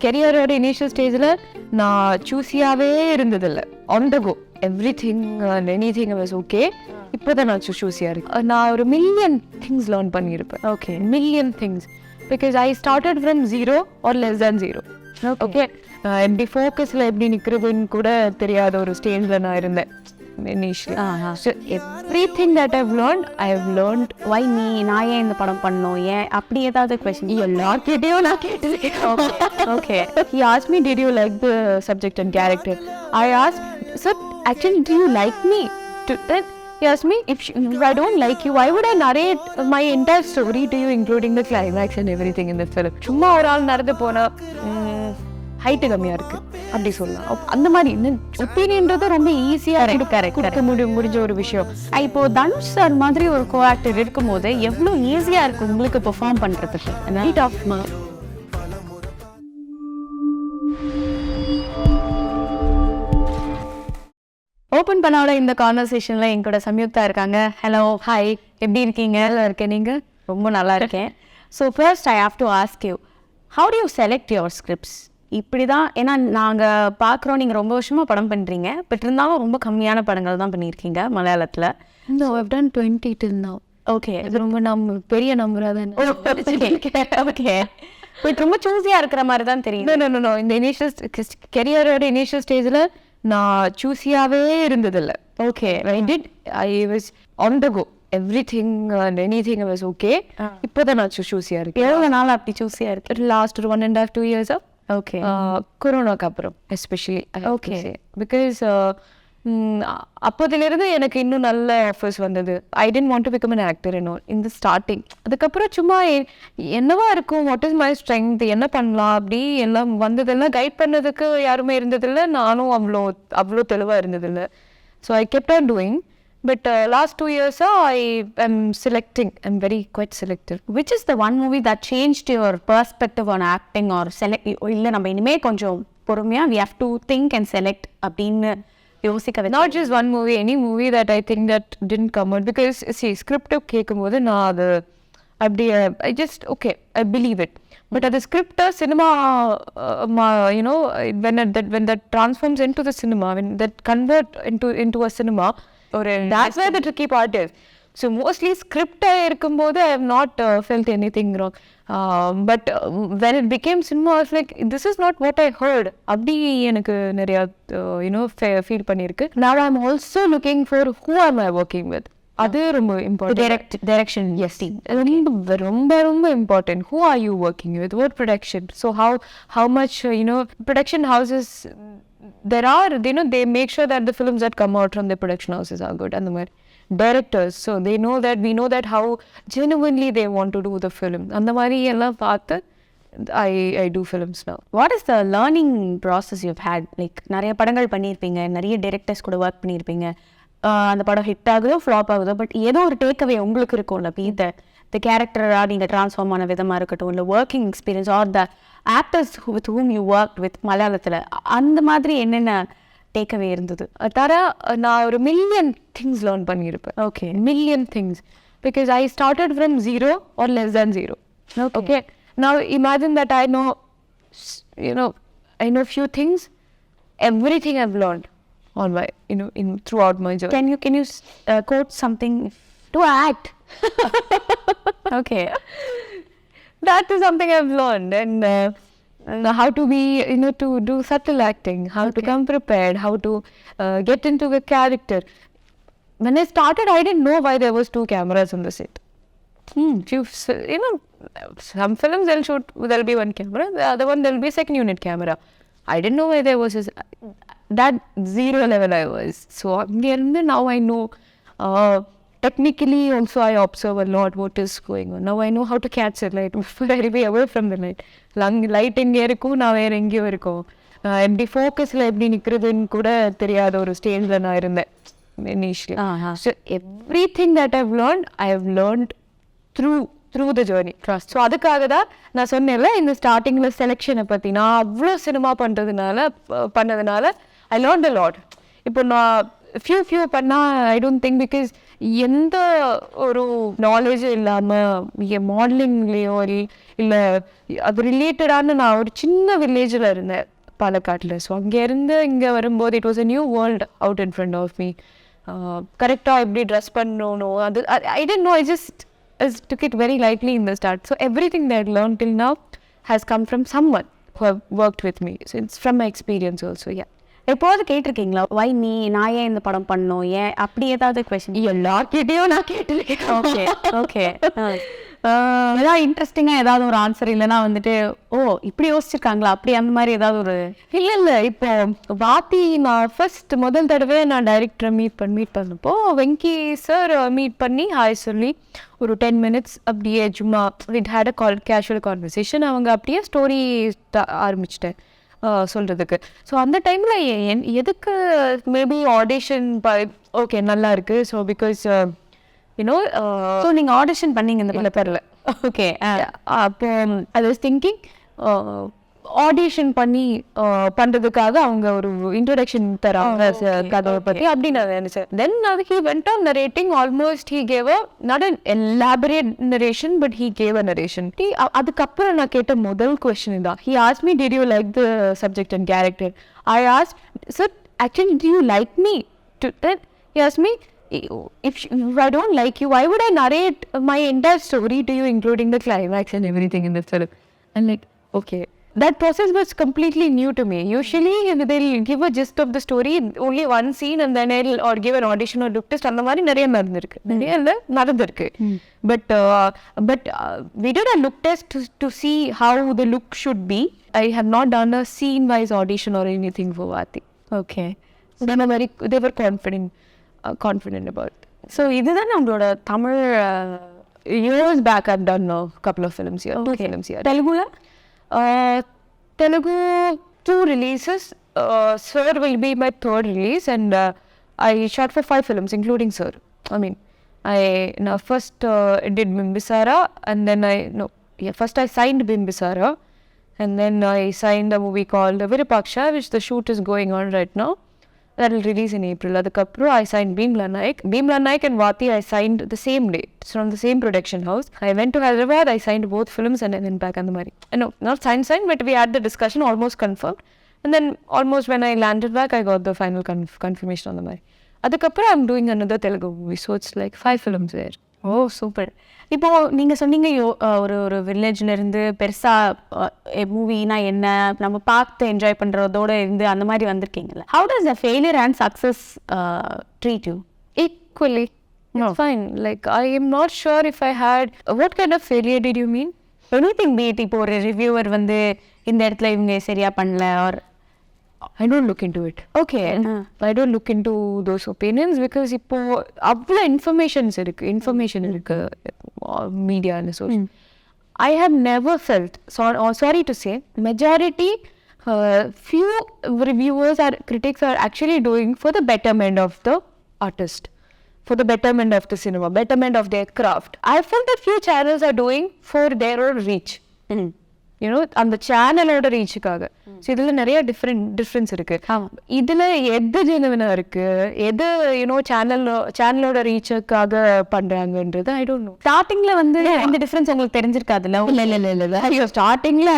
கெரியரோட initial ஸ்டேஜில் நான் சூஸியாகவே இருந்ததில்லை. On the go everything and anything was okay. இப்போ தான் நான் சூஸியாக இருக்கேன். நான் ஒரு மில்லியன் திங்ஸ் லேர்ன் பண்ணியிருப்பேன். Okay, million things. Because I started from 0 or less than 0. Okay, எப்படி ஃபோக்கஸில் எப்படி நிற்கிறதுன்னு கூட தெரியாத ஒரு ஸ்டேஜில் நான் இருந்தேன் initially. So everything that I've learned why me நான் ஏன் இந்த படம் பண்ணோம், ஏன் அப்படி ஏதாவது கொஸ்டின் எல்லார்கிட்டையும் நான் கேட்டது. Okay. He asked me, did you like the subject and character? I asked, sir, actually, do you like me? Then he asked me, if I don't like you, why would I narrate my entire story to you, including the climax and everything in the film? சும்மா ஒரு ஆள் நடந்து போனா height கம்மியாக இருக்குது அப்படி சொல்லலாம். அந்த மாதிரி ஒப்பீனியன்றது ரொம்ப ஈஸியாக கொடுக்க முடிஞ்ச ஒரு விஷயம். இப்போ தனுஷ் சார் மாதிரி ஒரு கோ ஆக்டர் இருக்கும்போது எவ்வளோ ஈஸியாக இருக்குது உங்களுக்கு பெர்ஃபார்ம் பண்ணுறதுக்கு? ஓப்பன் பண்ணாவோட இந்த கான்வர்சேஷனில் என் கூட சம்யுக்தா இருக்காங்க. ஹலோ, ஹாய், எப்படி இருக்கீங்க? நல்லா இருக்கேன். நீங்கள்? ரொம்ப நல்லா இருக்கேன். So first I have to ask you, how to you select your scripts? இப்படி தான், ஏன்னா நாங்கள் பார்க்குறோம் நீங்கள் ரொம்ப வருஷமாக படம் பண்ணுறீங்க, பட் இருந்தாலும் ரொம்ப கம்மியான படங்கள் தான் பண்ணியிருக்கீங்க மலையாளத்தில். No, I've done 20 till now. Okay, அது ரொம்ப பெரிய நம்பராக தான். ஓகே, பட் ரொம்ப சூஸியாக இருக்கிற மாதிரி தான் தெரியும். நோ இந்த கெரியரோட இனிஷியல் ஸ்டேஜில் நான் சூஸியாகவே இருந்ததில்லை. Okay, I was on the go everything and anything was okay. இப்போ தான் நான் சூஸியாக இருக்கேன். எவ்வளோ நாள் அப்படி சூஸியாக இருக்கு? லாஸ்ட் ஒரு 1.5 2 years. ஓகே, கொரோனாக்கு அப்புறம் எஸ்பெஷலி. ஓகே, பிகாஸ் அப்போதிலிருந்து எனக்கு இன்னும் நல்ல ஆஃபர்ஸ் வந்தது. I didn't want to become an actor இந்த ஸ்டார்டிங். அதுக்கப்புறம் சும்மா என்னவா இருக்கும், வாட் இஸ் மை ஸ்ட்ரென்த், என்ன பண்ணலாம் அப்படி எல்லாம் வந்ததெல்லாம் கைட் பண்ணதுக்கு யாருமே இருந்ததில்லை. நானும் அவ்வளோ தெளிவாக இருந்ததில்லை. So I kept on doing. But last 2 years, I am selecting. I'm very quite selective. Which is the one movie that changed your perspective on acting or select? இல்லை நம்ம இனிமே கொஞ்சம் பொறுமையாக we have to think and select அப்படின்னு யோசிக்க. Not just one movie, any movie that I think that didn't come out. Because see, script கேட்கும்போது நான் அது அப்படி I just okay, I believe it. But at the script, cinema, when that transforms into the cinema, when that convert into a cinema, that's where the tricky part is. So mostly script இருக்கும்போது I have not felt anything wrong. But when it became cinema, I was like, this is not what I heard. அப்படி எனக்கு நிறையா feel பண்ணியிருக்கு. Now I'm also looking for who am I working with. அது ரொம்ப important. Direction, S, ரொம்ப ரொம்ப important. Who are you working with, what production. So how much production houses there are, they make sure that the films that come out from the production houses are good. And the directors, so we know that how genuinely they want to do the film. And the mari ella paathu I do films now. What is the learning process you've had? Like நிறைய படங்கள் பண்ணியிருப்பீங்க, நிறைய directors கூட work பண்ணியிருப்பீங்க, அந்த படம் hit ஆகுதோ flop ஆகுதோ, பட் ஏதோ ஒரு டேக்அவே உங்களுக்கு இருக்கும்ல. த கேரக்டராக நீங்கள் ட்ரான்ஸ்ஃபார்ம் ஆன விதமாக இருக்கட்டும், இல்லை working experience or the actors with whom you work with மலையாளத்தில், அந்த மாதிரி என்னென்ன டேக்அவே இருந்தது? தர நான் ஒரு மில்லியன் திங்ஸ் லேர்ன் பண்ணியிருப்பேன். Okay, million things. Because I started from 0 or less than 0. Okay, now imagine that I know few things. Everything I've learned on my throughout my journey. Can you quote something? To act. Okay, that is something I've learned. And how to be to do subtle acting, how to come prepared, how to get into the character. When I started, I didn't know why there was 2 cameras on the set. Some films there'll be 1 camera, the other one there'll be a second unit camera. I didn't know why there was that 0 level I was. So now I know. Technically also I observe a lot what is going on. Now I know how to catch the light before I be away from the light. Light எங்கே இருக்கும், நான் வேறு எங்கேயோ இருக்கும். எப்படி ஃபோக்கஸில் எப்படி நிற்கிறதுன்னு கூட தெரியாத ஒரு ஸ்டேஜில் நான் இருந்தேன் initially. So everything that I've learned through the journey. Trust. So அதுக்காக தான் நான் சொன்னேன்ல, இந்த ஸ்டார்டிங்கில் செலெக்ஷனை பற்றி நான் அவ்வளோ சினிமா பண்ணதுனால I learned a lot. இப்போ நான் ஃபியூ பண்ணால் ஐ டோன்ட் திங்க், பிகாஸ் எந்த ஒரு நாலேஜும் இல்லாமல் மாடலிங்லேயோ இல்லை அது ரிலேட்டடான நான் ஒரு சின்ன வில்லேஜில் இருந்தேன் பாலக்காட்டில். ஸோ அங்கேருந்து இங்கே வரும்போது it was a new world out in front of me. கரெக்டாக எப்படி ட்ரெஸ் பண்ணணும் அது I didn't know. I took it very lightly in the start. So everything that I learned till now has come from someone who have worked with me. So it's from my experience also, yeah. எப்போது கேட்டிருக்கீங்களா வை me, நான் ஏன் இந்த படம் பண்ணோம், ஏன் அப்படி ஏதாவது கொஸ்டின்? எல்லார்கிட்டையும் நான் கேட்டிருக்கேன். Okay okay. ஏதாவது இன்ட்ரெஸ்டிங்காக ஏதாவது ஒரு ஆன்சர் இல்லைன்னா வந்துட்டு ஓ இப்படி யோசிச்சிருக்காங்களா அப்படி அந்த மாதிரி ஏதாவது ஒரு? இல்லை இப்போ வாத்தி நான் ஃபர்ஸ்ட் முதல் தடவை நான் டைரக்டரை மீட் பண்ணப்போ வெங்கி சார் மீட் பண்ணி ஹாய் சொல்லி ஒரு 10 minutes அப்படியே சும்மா விட் ஹேட் அ கேஷுவல் கான்வர்சேஷன். அவங்க அப்படியே ஸ்டோரி ஆரம்பிச்சிட்டேன் சொல்கிறதுக்கு. ஸோ அந்த டைமில் எதுக்கு மேபி ஆடிஷன் ஓகே நல்லா இருக்குது. ஸோ பிகாஸ் யூனோ ஸோ நீங்கள் ஆடிஷன் பண்ணீங்க இந்த இல்லை பெறல. ஓகே. அப்போ ஐ வாஸ் திங்கிங் ஆடிஷன் பண்ணி பண்ணுறதுக்காக அவங்க ஒரு இன்ட்ரோடக்ஷன் தராங்க கதவை பற்றி அப்படின்னு நான் நினைச்சேன். தென் அது he went on narrating almost he gave a not an elaborate narration but he gave a narration. அதுக்கப்புறம் நான் கேட்ட முதல் கொஸ்டின் தான். He ask me did you like the subject and character. I ask sir actually to you like me to he ask me if I don't like you, why would I narrate my entire story to you, including the climax and everything in the film? And like, okay, that process was completely new to me. Usually they'll give a gist of the story, only one scene, and then I'll or give an audition or look test. அந்த மாதிரி நிறைய நடந்திருக்கு. But we did a look test to see how the look should be. I have not done a scene wise audition or anything for Vaathi. Okay. So they were confident about it. So இதுதான் நம்மளோட Tamil. Years back I've done a couple of films here. Okay. 2 films here. தெலுங்குல Telugu 2 releases. Sir will be my 3rd release, and I shot for 5 films including Sir. I mean, I first did Bimbisara, and then first I signed Bimbisara, and then I signed a movie called Virupaksha, which the shoot is going on right now. That will release in April. Adukapro I signed Bhimla Naik and Vaathi I signed the same day. It's from the same production house. I went to Hyderabad, I signed both films and then back on the Mari. No, not signed, but we had the discussion, almost confirmed. And then almost when I landed back, I got the final confirmation on the Mari. Adukapro I'm doing another Telugu movie. So it's like 5 films there. ஓ super. இப்போ நீங்கள் சொன்னீங்க ஒரு வில்லேஜில் இருந்து பெருசாக மூவினா என்ன நம்ம பார்த்து என்ஜாய் பண்ணுறதோட இருந்து அந்த மாதிரி வந்திருக்கீங்கல்ல. How does the failure and success treat you? Equally. No. It's fine. Like I am not sure if I had. What kind of failure did you mean? Anything beat. இப்போ ஒரு ரிவ்யூவர் வந்து இந்த இடத்துல இவங்க சரியாக பண்ணல or I don't look into it. Okay. I don't look into those opinions because இப்போ அவ்வளோ இன்ஃபர்மேஷன் இருக்கு media and so. I have never felt, sorry to say, majority few reviewers or critics are actually doing for the betterment of the artist, for the betterment of the cinema, betterment of their craft. I felt that few channels are doing for their own reach. அந்த சேனலோட ரீச்சுக்காக. So இதில் நிறைய difference இருக்கு. இதில் எது ஜெனுவினாக இருக்கு, எது சேனலோட ரீச்சுக்காக பண்றாங்கன்றது ஐ டோன்ட் நோ. ஸ்டார்டிங்ல வந்து இந்த டிஃப்ரென்ஸ் உங்களுக்கு தெரிஞ்சிருக்காதுல்ல? இல்லை ஐயோ ஸ்டார்டிங்ல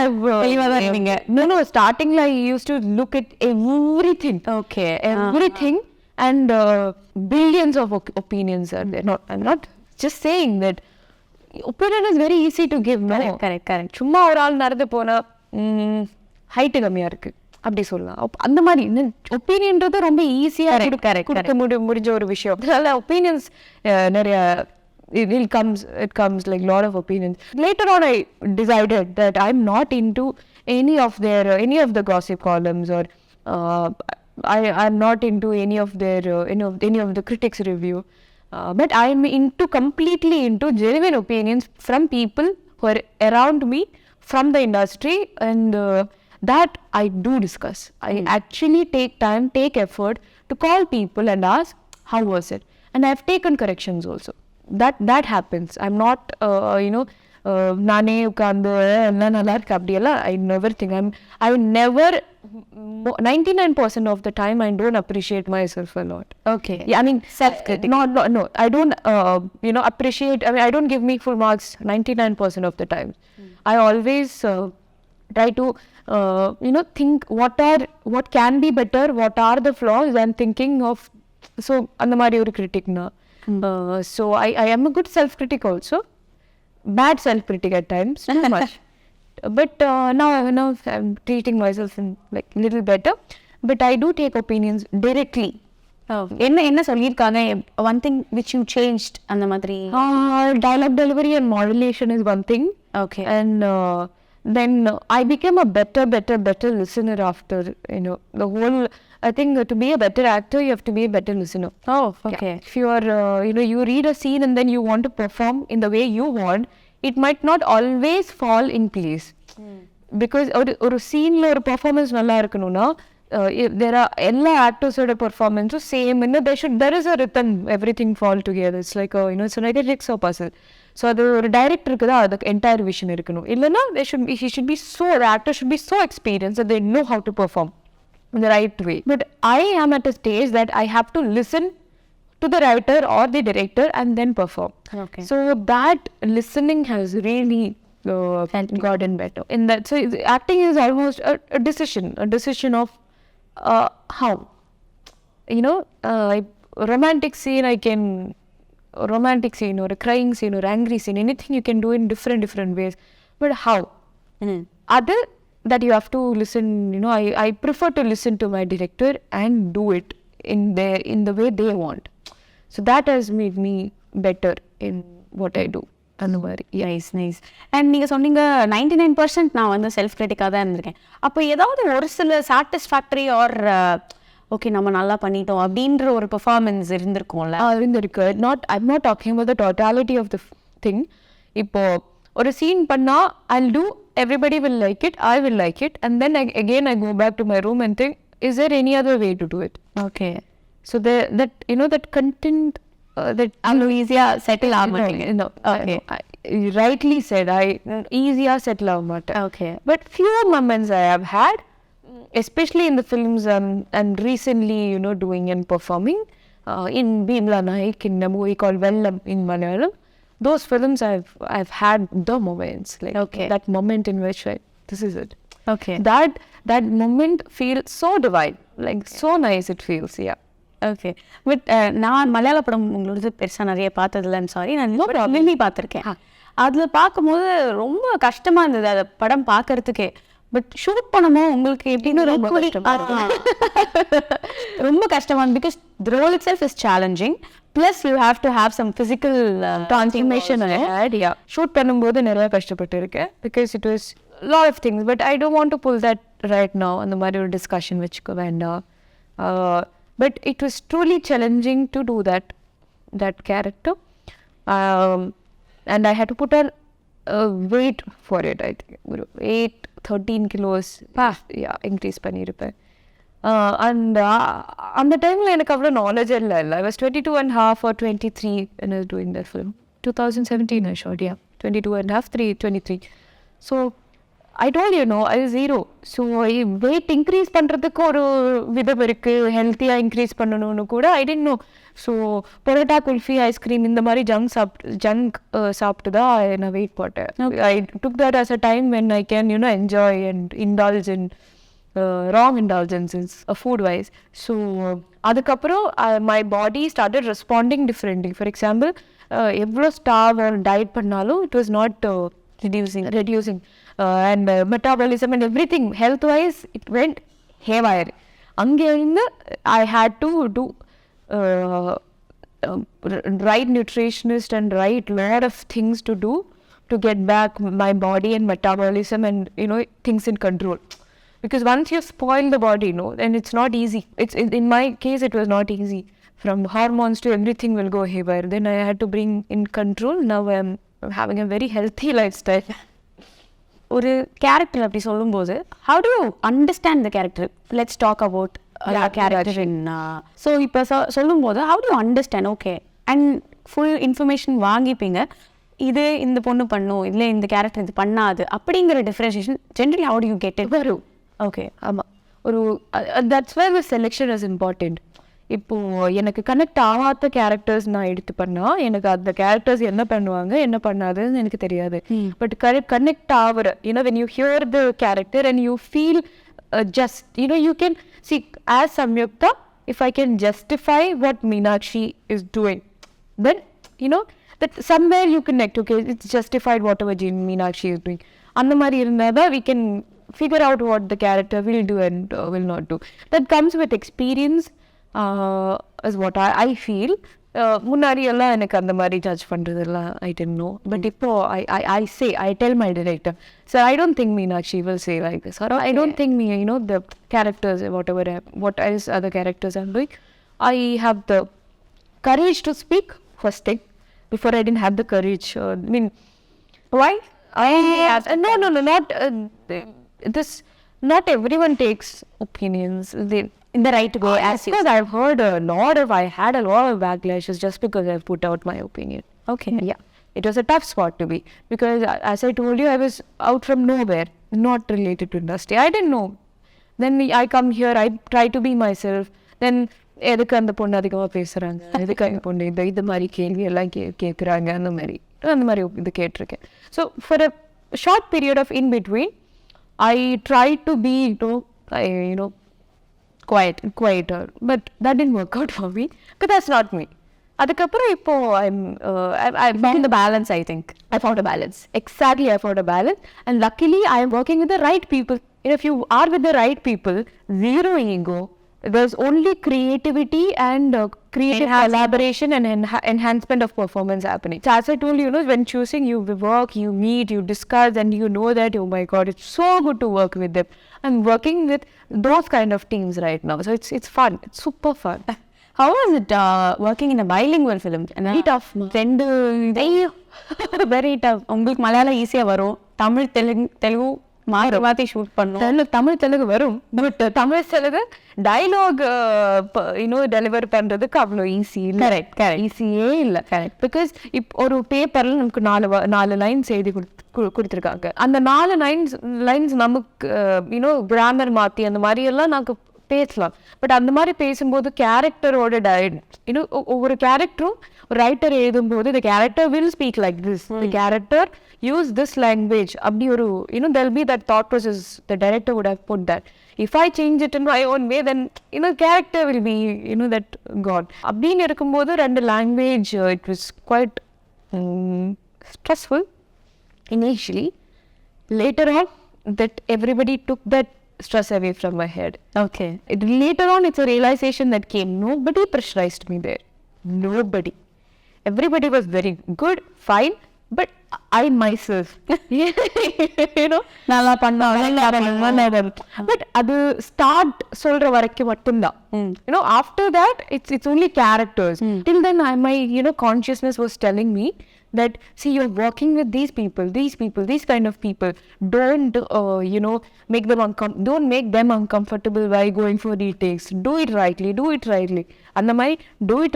தெளிவாக தான் இருந்தீங்க. நோ ஸ்டார்டிங்ல I use to look at everything. Okay. Everything and billions of opinions are there. I'm not just saying that opinion is very easy to give. No, correct. சும்மா ஒரு ஆள் நடந்து போனா ஹைட்டு கம்மியா இருக்கு அப்படி சொல்லலாம். அந்த மாதிரி ஒப்பீனியன்றது ரொம்ப ஈஸியா கொடுக்க முடிஞ்ச ஒரு விஷயம். அதனால ஒப்பீனியன்ஸ் நிறைய it comes like lot of opinions. Later on I decided that I'm not into any of the gossip columns or I'm not into any of the critics review. But I'm completely into genuine opinions from people who are around me from the industry, and that I do discuss. I actually take effort to call people and ask how was it, and I've taken corrections also. That happens. I'm not நானே உட்கார்ந்து எல்லாம் நல்லா இருக்கு அப்படியெல்லாம் I never think. I will never 99% of the time I don't appreciate myself a lot. Okay. Yeah, I mean, Self-critic. No, I don't, appreciate, I mean, I don't give me full marks 99% of the time. I always try to, think what can be better, what are the flaws, I'm thinking of, so, அந்த மாதிரி ஒரு critic na. So, I am a good self-critic also. Bad self-critic at times, too much. But now I'm treating myself in like little better. But I do take opinions directly. என்ன சொல்லியிருக்காங்க? One thing which you changed அந்த மாதிரி? Dialogue delivery and modulation is one thing. Okay. And then I became a better listener after, the whole, I think to be a better actor, you have to be a better listener. Oh, okay. Yeah. If you are, you read a scene and then you want to perform in the way you want, it might not always fall in place. Because ஒரு சீனில் ஒரு performance நல்லா இருக்கணும்னா there are எல்லா ஆக்டர்ஸோட பர்ஃபார்மன்ஸும் same there is a rhythm, everything fall together. It's like it's like a jigsaw puzzle. So அது ஒரு டைரக்டருக்கு தான் அதுக்கு என்டையர் விஷன் இருக்கணும். இல்லைன்னா he should be so, the actor should be so experienced that they know how to perform in the right way. But I am at a stage that I have to listen to the writer or the director and then perform. Okay. So that listening has really gotten better. In that, so acting is almost a decision of how, romantic scene or a crying scene or angry scene, anything you can do in different ways. But how? Other that you have to listen, I prefer to listen to my director and do it in the way they want. So that has made me better in what I do. அந்த மாதிரி. Nice. And நீங்கள் சொன்னீங்க 99% நான் வந்து self கிரிட்டிக்காக தான் இருந்திருக்கேன். அப்போ ஏதாவது ஒரு சில சாட்டிஸ்ஃபேக்டரி ஆர் ஓகே நம்ம நல்லா பண்ணிட்டோம் அப்படின்ற ஒரு பெர்ஃபார்மன்ஸ் இருந்திருக்கும்ல? இருந்திருக்கு. I'm not talking about the totality of the thing. இப்போ ஒரு சீன் பண்ணா I'll do, everybody will like it, I will like it, and then I go back to my room and think, is there any other way to do it? Okay. So that content that அவ்வளோ ஈஸியாக settle ஆக மாட்டேங்க. Okay. You rightly said, easier settle ஆக மாட்டேன். Okay. But few moments I have had, especially in the films I'm recently doing and performing in Bimla Naik, in a movie called Vellam in Malayalam. Those films I've had the moments, like Okay. that moment in which this is it. Okay. That moment feels so divine, like so nice it feels. Yeah. Okay. But நான் மலையாள படம் உங்களோட பெருசாக நிறைய பார்த்ததில்லன்னு sorry, நான் lily பார்த்துருக்கேன். அதில் பார்க்கும்போது ரொம்ப கஷ்டமாக இருந்தது அதை படம் பார்க்கறதுக்கே. பட் ஷூட் பண்ணணும் உங்களுக்கு எப்படின்னு ரொம்ப கஷ்டமாக இருந்தது. Because the role itself is challenging, plus you have to have some physical transformation. Shoot பண்ணும்போது நிறைய கஷ்டப்பட்டு இருக்கேன். Because it was lot of things. But I don't want to pull that right now. அந்த மாதிரி ஒரு discussion வச்சுக்க வேண்டாம். But it was truly challenging to do that character, and I had to put on weight for it. I think 13 kilos increase பண்ணிருப்பேன். And அந்த டைமில் எனக்கு அவ்வளோ knowledge இல்லை. I was 22 and a half or 23 when I was doing that film. 2017 I shot, 22 and a half, 23. So I told I was zero. So weight increase பண்ணுறதுக்கு ஒரு விதம் இருக்குது. ஹெல்த்தியாக இன்க்ரீஸ் பண்ணணும்னு கூட I didn't know. So parotta, kulfi, ice cream இந்த மாதிரி junk சாப்பிட்டு தான் நான் வெயிட் போட்டேன். I took that as a time when I can enjoy and indulge in wrong indulgences food wise. So அதுக்கப்புறம் my body started responding differently. For example, எவ்வளோ starve or diet பண்ணாலும் it was not reducing. And metabolism and everything health wise it went haywire. அங்கே இருந்து I had to do right nutritionist and right lot of things to do to get back my body and metabolism and things in control. Because once you spoil the body then it's not easy. It's in my case it was not easy. From hormones to everything will go haywire. Then I had to bring in control. Now I'm having a very healthy lifestyle. ஒரு character அப்படி சொல்லும்போது how do you understand the character? Let's talk about character in so இப்போ சொல்லும்போது how do you understand? Okay, and full information வாங்கிப்பீங்க, இது இந்த பொண்ணு பண்ணும், இதில் இந்த கேரக்டர் இது பண்ணாது அப்படிங்கிற differentiation generally how do you get it? வரும். ஓகே. ஆமாம், ஒரு that's where the selection is important. இப்போ எனக்கு கனெக்ட் ஆகாத கேரக்டர்ஸ் நான் எடுத்து பண்ணா எனக்கு அந்த கேரக்டர்ஸ் என்ன பண்ணுவாங்க என்ன பண்ணாதுன்னு எனக்கு தெரியாது. பட் கனெக்ட் ஆகிற when you hear the character and you feel just you can see as Samyuktha, if I can justify what Meenakshi is doing, then that somewhere you connect. Okay, it's justified whatever Meenakshi is doing. அந்த மாதிரி இருந்தாதான் we can figure out what the character will do and will not do. That comes with experience, is what I feel. முன்னாடி எல்லாம் எனக்கு அந்த மாதிரி judge பண்றதெல்லாம் I didn't know. But இப்போ I tell my director, sir, I don't think Meenakshi will say like this, or I don't think the characters, what else other characters are doing, I have the courage to speak first thing. Before I didn't have the courage. Why? No, not this. Not everyone takes opinions in the right way. As because I had a lot of backlashes just because I put out my opinion. Okay. Yeah, it was a tough spot to be, because as I told you, I was out from nowhere, not related to industry. I didn't know. Then I come here, I try to be myself. Then எதுக்கு அந்த பொண்ணு அதிகமாக பேசுகிறாங்க, எதுக்கு அந்த பொண்ணு இந்த மாதிரி கேள்வி எல்லாம் கேட்குறாங்க, அந்த மாதிரி இது கேட்டிருக்கேன். So for a short period of in between I tried to be quieter, but that didn't work out for me, because that's not me. அதுக்கப்புறம் இப்போ I found the balance. I think I found a balance. Exactly, I found a balance, and luckily I am working with the right people. If you are with the right people, zero ego. There's only creativity and creative collaboration and enhancement of performance happening. So as I told you, when choosing, you work, you meet, you discuss, and you know that, oh my God, it's so good to work with them. I'm working with those kind of teams right now. So it's fun. It's super fun. How was it working in a bilingual film? Very tough. Very tough. உங்களுக்கு மலையாளம் ஈஸியாக வரும், தமிழ் தெலுங்கு மாற்றி shoot பண்ணோம். தமிழ் தெலுங்கு வரும், but Tamil Telugu dialogue deliver பண்றதுக்கு அவ்வளோ easy இல்லை. Correct ஈஸியே இல்லை. கரெக்ட். பிகாஸ் இப்போ ஒரு பேப்பர்ல நமக்கு 4 லைன்ஸ் எழுதி கொடுத்துருக்காங்க. அந்த 4 லைன்ஸ் நமக்கு கிராமர் மாற்றி அந்த மாதிரி எல்லாம் நாங்கள் பேசலாம். பட் அந்த மாதிரி பேசும்போது கேரக்டரோட ஒவ்வொரு கேரக்டரும் ஒரு ரைட்டர் எழுதும்போது the character will speak like this, the character use this language. அப்படி ஒரு there'll be that thought process. The director would have put that. If I change it in my own way, then character will be that gone. அப்படின்னு இருக்கும்போது 2 language, it was quite stressful initially. Later on, that everybody took that stress away from my head. Okay. Later on, it's a realization that came. Nobody pressurized me there. Nobody. Everybody was very good, fine, but I myself, நல்லா பண்ண. but அது start சொல்ற வரைக்கும் மட்டும்தான். After that, it's only characters. Till then, my consciousness was telling me that, see, you're working with these kind of people. Don't don't make them uncomfortable by going for retakes. Do it rightly. அந்த மாதிரி do it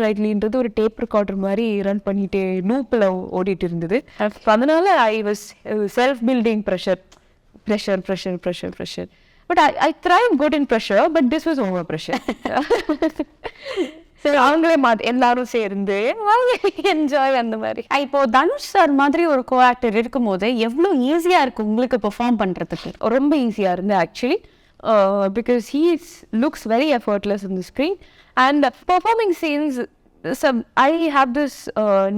rightlyன்றது ஒரு tape recorder மாதிரி run பண்ணிட்டே லூப்பில் ஓடிட்டு இருந்தது. அதனால I was self-building pressure. But I thrive good in pressure, but this was over pressure. சரி, அவங்களே எல்லாரும் சேர்ந்து என்ஜாய் அந்த மாதிரி. இப்போ தனுஷ் சார் மாதிரி ஒரு கோ ஆக்டர் இருக்கும்போது எவ்வளோ ஈஸியாக இருக்கு உங்களுக்கு பெர்ஃபார்ம் பண்ணுறதுக்கு? ரொம்ப ஈஸியாக இருந்து actually, because he looks very effortless on the screen, and performing scenes, I have this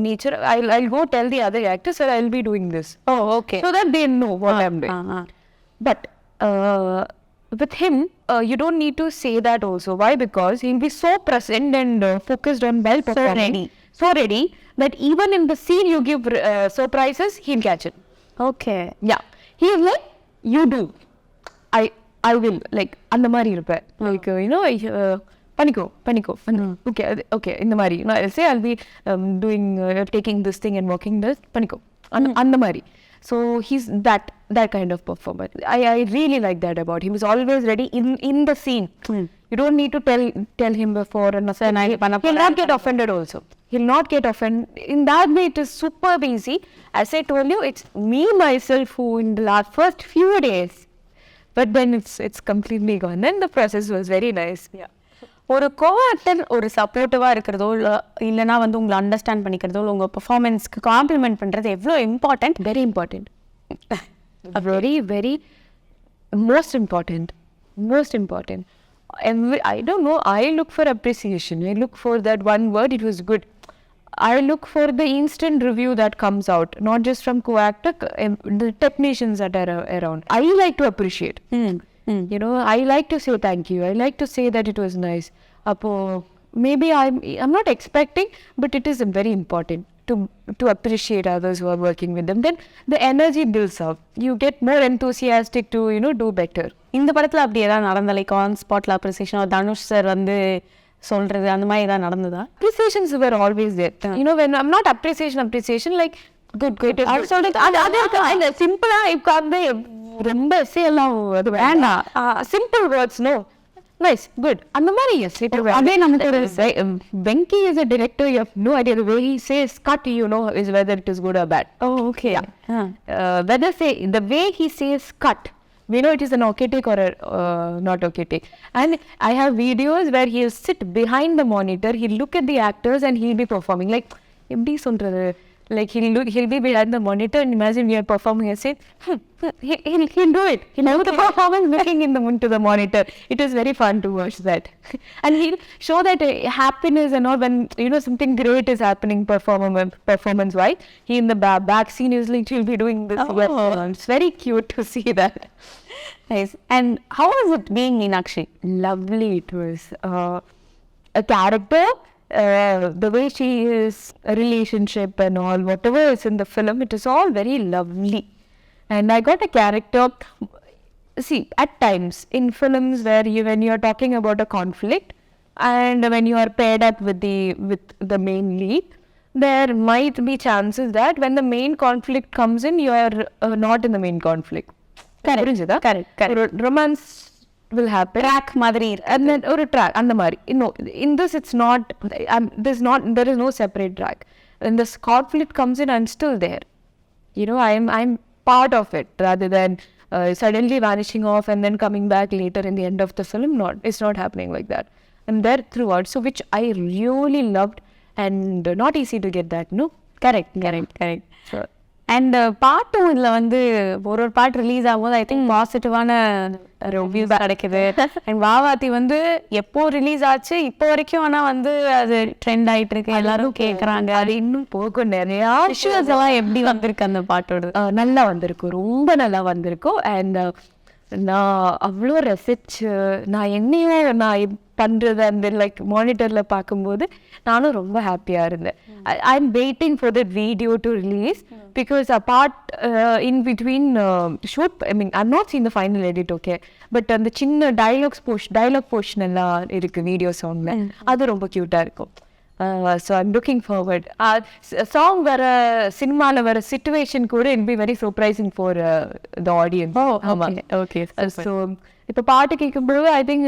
nature. I'll go tell the other actors that I'll be doing this. Oh, okay. So that they know what I'm doing. But with him, you don't need to say that also. Why? Because he'll be so present and focused on well performing. So ready that even in the scene you give surprises, he'll catch it. Okay. Yeah. He's like, you do. I will. Like, அந்த மாதிரி இருப்பேன். Like, பண்ணிக்கோ. Okay, இந்த மாதிரி. I'll say I'll be doing, taking this thing and working this. பண்ணிக்கோ. அந்த மாதிரி. So he's that kind of performer. I really like that about him. He's always ready in the scene. You don't need to tell him before, and he'll not get offended also. He'll not get offended. In that way, it is super easy. As I told you, it's me myself who in the first few days but then it's completely gone. Then the process was very nice. Yeah. ஒரு கோ-ஆக்டர் ஒரு சப்போர்ட்டிவாக இருக்கிறதோ இல்லைனா வந்து உங்களை understand பண்ணிக்கிறதோ இல்லை உங்கள் பெர்ஃபார்மன்ஸ்க்கு complement பண்ணுறது எவ்வளோ important? Very important. Very, very most important. Most important. I don't know. I look for appreciation. I look for that one word. It was good. I look for the instant review that comes out, not just from co-actor, the technicians that are around. I like to appreciate. You know, I like to say thank you. I like to say that it was nice. Maybe I'm not expecting, but it is very important to appreciate others who are working with them. Then the energy builds up. You get more enthusiastic to, you know, do better. இந்த படத்தில் அப்படி ஏதாவது நடந்த like on ஸ்பாட்டில் appreciation Dhanush sir வந்து சொல்கிறது அந்த மாதிரி ஏதாவது நடந்ததா? Appreciations were always there. You know, when I'm not appreciation like good. அது சொல்றது அது சிம்பிளா உட்கார்ந்து ரொம்ப எல்லாம் அது வேண்டாம். Simple words, no. Nice, good. அந்த மாதிரி yes. அதே நமக்கு ஒரு Venki is a director, you have no idea the way he says cut, you know, is whether it is good or bad. Oh, okay. Whether say the way he says cut, we know it is an okay take or a not okay take. And I have videos where he'll sit behind the monitor, he'll look at the actors and he'll be performing like எப்படி சொல்றது, like he'll be behind the monitor and imagine we are performing and say he'll do it. He'll have the performance looking into the monitor. It is very fun to watch that. And he'll show that happiness and all when, you know, something great is happening performance wise. He in the back scene is like he'll be doing this. It's very cute to see that. Nice. And how was it being Meenakshi? Lovely it was. A character, the way she is, a relationship and all, whatever is in the film, it is all very lovely. And I got a character, see, at times in films where when you are talking about a conflict and when you are paired up with the main lead, there might be chances that when the main conflict comes in, you are not in the main conflict. Correct. Romance will happen. Track மாதிரி and then or a track and the mari. No, in this it's not. There is no separate track. When this conflict comes in, I'm still there. You know, I'm part of it rather than suddenly vanishing off and then coming back later in the end of the film. It's not happening like that. I'm there throughout. So which I really loved and not easy to get that. No. Correct. So, and பாட்டும் இதில் வந்து ஒரு பாட்டு release ஆகும்போது I think பாசிட்டிவான reviews கிடைக்குது. And வாவாத்தி வந்து எப்போ ரிலீஸ் ஆச்சு இப்போ வரைக்கும் ஆனால் வந்து அது ட்ரெண்ட் ஆகிட்டு இருக்கு, எல்லாரும் கேட்குறாங்க. அது இன்னும் போகும். நிறையா விஷுவல்ஸ் எல்லாம் எப்படி வந்திருக்கு அந்த பாட்டோட? நல்லா வந்திருக்கும், ரொம்ப நல்லா வந்திருக்கும். அண்ட் நான் அவ்வளோ ரசிச்சு நான் என்னையும் நான் பண்ணுறது அந்த லைக் மானிட்டரில் பார்க்கும்போது நானும் ரொம்ப ஹாப்பியாக இருந்தேன். I am waiting for that video to release because apart in between shoot I mean I not seen the final edit okay, but அந்த சின்ன டைலாக் போர்ஷன் எல்லாம் இருக்குது வீடியோ சாங்கில், அது ரொம்ப க்யூட்டாக இருக்கும். So I'm looking forward. Song வர சினிமாவில் வர situation கூட it be very surprising for the audience. Okay. So இப்போ பாட்டு கேட்கும்போது I think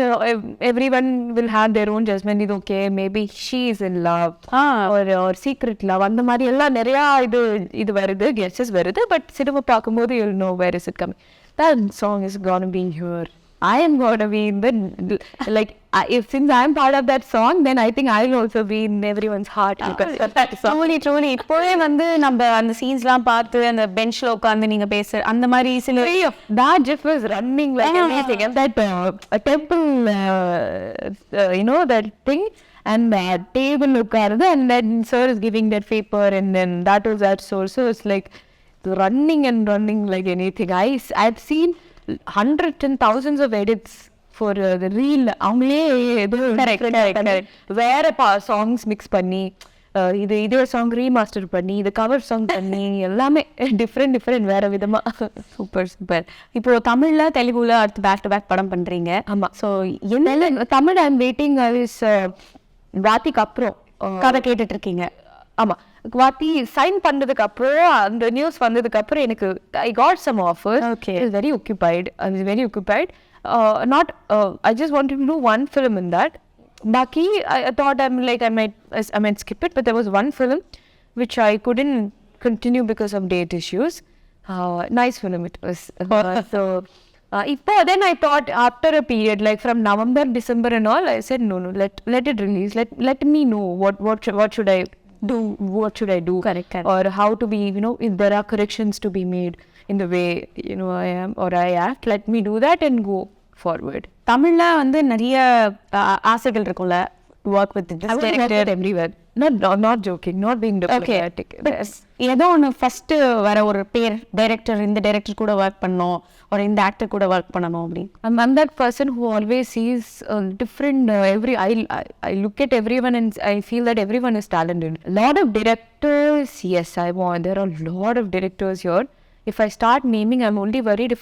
everyone will have their own judgment. இது okay, maybe she is in love or secret love, அந்த மாதிரி எல்லாம் நிறையா இது வருது, guesses வருது. பட் சினிமா பார்க்கும்போது you'll know where is it coming. That song is gonna be here. I am gonna be in the like since I am part of that song, then I think I will also be in everyone's heart because of that song. Truly இப்போவே வந்து நம்ம அந்த சீன்ஸ்லாம் பார்த்து அந்த பெஞ்ச்ல உட்காந்து நீங்க பேச அந்த மாதிரி சில that Jeff was running like amazing and that temple you know that thing and that table உட்காருது and then sir is giving that paper and then that was that source. So it's like running like anything. I've seen hundreds and thousands of edits for the reel. அவங்களே ஏதோ வேற songs mix பண்ணி இது song remaster பண்ணி இது cover song பண்ணி எல்லாமே different வேற விதமா. சூப்பர். இப்போ தமிழ்ல தெலுங்குல அடுத்து பேக் டு பேக் படம் பண்றீங்க. ஆமா. ஸோ என்ன தமிழ் ஐ எம் வெயிட்டிங் வாத்திக்கு அப்புறம் கதை கேட்டுட்டு இருக்கீங்க. ஆமா, வாத்தி சைன் பண்ணதுக்கு அப்புறம் அந்த நியூஸ் வந்ததுக்கு அப்புறம் எனக்கு I got some offers. Okay. I was very occupied. Not I just wanted to do one film in that. Baki I thought I might skip it, but there was one film which I couldn't continue because of date issues. Nice film it was. So Then I thought after a period like from November, December and all, I said no, let it release. Let me know what should I do, what should I do, Correct. or how to be, if there are corrections to be made in the way I am or I act. Let me do that and go forward. தமிழ்ல வந்து நிறைய ஆசைகள் இருக்கும்ல, work with I will work with everyone. Not joking, not being diplomatic. ஏதோ ஒன்று first வர ஒரு பேர் டைரக்டர், இந்த டைரக்டர் கூட ஒர்க் பண்ணணும், ஒரு இந்த ஆக்டர் கூட ஒர்க் பண்ணணும் அப்படின்னு. I'm that person who always sees different I look at everyone and I feel that everyone is talented. A lot of directors, yes, there are a lot of directors here. If I start naming, I'm only worried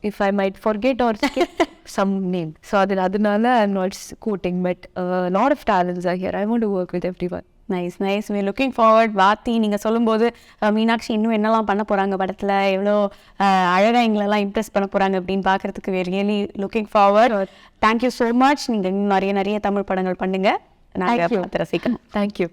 if I might forget or skip some name. So adunala I'm not quoting, but a lot of talents are here. I want to work with everyone. Nice nice. We looking forward. Vaathi, நீங்கள் சொல்லும்போது மீனாட்சி இன்னும் என்னெல்லாம் பண்ண போகிறாங்க படத்தில், எவ்வளோ அழகாக எங்களெல்லாம் இம்ப்ரெஸ் பண்ண போகிறாங்க அப்படின்னு பார்க்குறதுக்கு really looking forward. Thank you so much. நீங்கள் இன்னும் நிறைய தமிழ் படங்கள் பண்ணுங்கள். நாங்கள் ரசிக்கணும். Thank you.